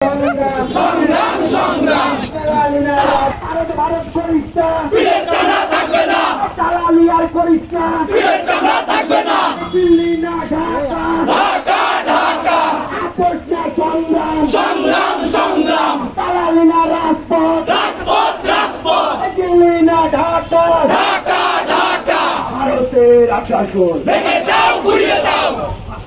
সংগ্রাম সংগ্রাম ভারত ভারত করিস না, পীরের চামড়া থাকবে না, দালালি আর করিস না, পীরের চামড়া থাকবে না, দিল্লি না ঢাকা, ঢাকা ঢাকা, আপোষ না সংগ্রাম, সংগ্রাম সংগ্রাম, দালালি না রাজপথ, রাজপথ রাজপথ, দিল্লি না ঢাকা, ঢাকা ঢাকা, ভারতের আগ্রাসন ভেঙে দাও গুড়িয়ে দাও,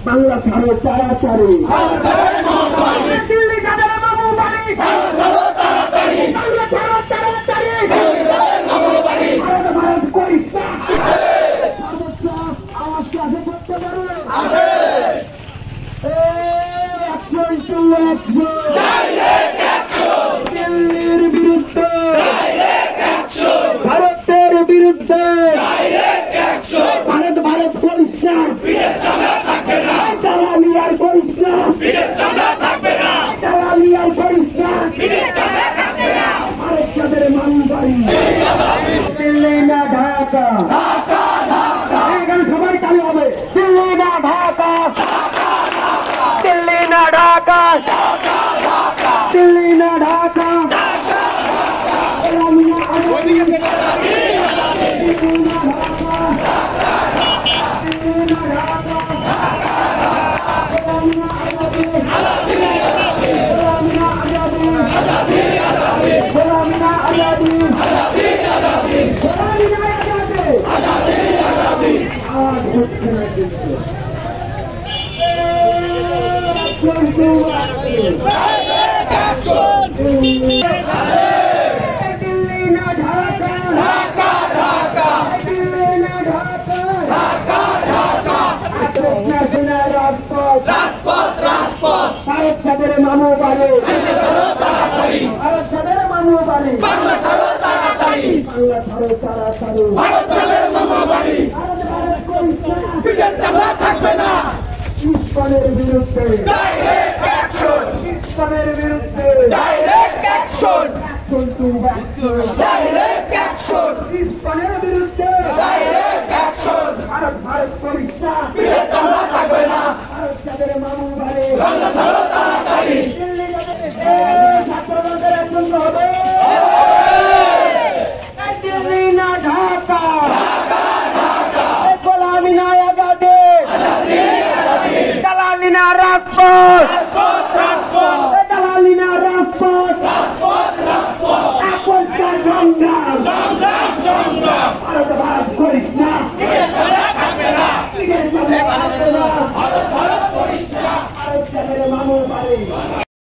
বাংলা ছাড়ো তাড়াতাড়ি, ভারতের মহামারী, দিল্লি যাদের বাবু বাড়ি, ভারত ছাড়ো তাড়াতাড়ি, বাংলা ছাড়ো তাড়াতাড়ি, দিল্লি যাদের মহামারী, ভারত ভারত করিস না, সর্বোচ্চ আওয়াজ কাছে করতে পারো, আছে action to action, direct action, দিল্লির বিরুদ্ধে, ডাইরেক্ট অ্যাকশন, ভারতের বিরুদ্ধে, ডাইরেক্ট অ্যাকশন, ভারত ভারত করিস না, পীরের চামড়া থাকবে না, দালালি আর করিস না, পীরের চামড়া থাকবে না, দালালি আর করিস না, পীরের চামড়া থাকবে না, ভারত যাদের মানুষ বাড়ি, দিল্লি না ঢাকা, ঢাকা ঢাকা, এখানে সবাই চালু হবে, দিল্লি না ঢাকা, দিল্লি না ঢাকা, দিল্লি না ঢাকা, দিল্লি না ঢাকা, দিল্লি না ঢাকা ঢাকা, রাজপথ রাজপথ, ভারত যাদের মামু বাড়ি, দিল্লি ছাড়ো তাড়াতাড়ি, ভারত যাদের মামু বাড়ি, বাংলা ছাড়ো তাড়াতাড়ি, বাংলা ছাড়ো তাড়াতাড়ি, ভারত যাদের মহামারী, ভারত ভারত করিস না, পীরের চামড়া থাকবে না, ইস্কনের বিরুদ্ধে, ডাইরেক্ট অ্যাকশন, ইস্কনের বিরুদ্ধে, ডাইরেক্ট অ্যাকশন, কিন্তু ডাইরেক্ট অ্যাকশন, ইস্কনের বিরুদ্ধে, ডাইরেক্ট অ্যাকশন, ভারত ভারত করিস না, পীরের চামড়া থাকবে না, ভারত যাদের মামু বাড়ি, বাংলা ছাড়ো তাড়াতাড়ি, দিল্লি যাদের ছাত্রদের একজন হবে, দিল্লি না ঢাকা, গোলামি না আজাদি, দালালি না রাজপথ, রাজপথ রাজপথ, দালালি না রাজপথ, রাজপথ রাজপথ, আপোষ না সংগ্রাম, সংগ্রাম সংগ্রাম, ভারত ভারত করিস না,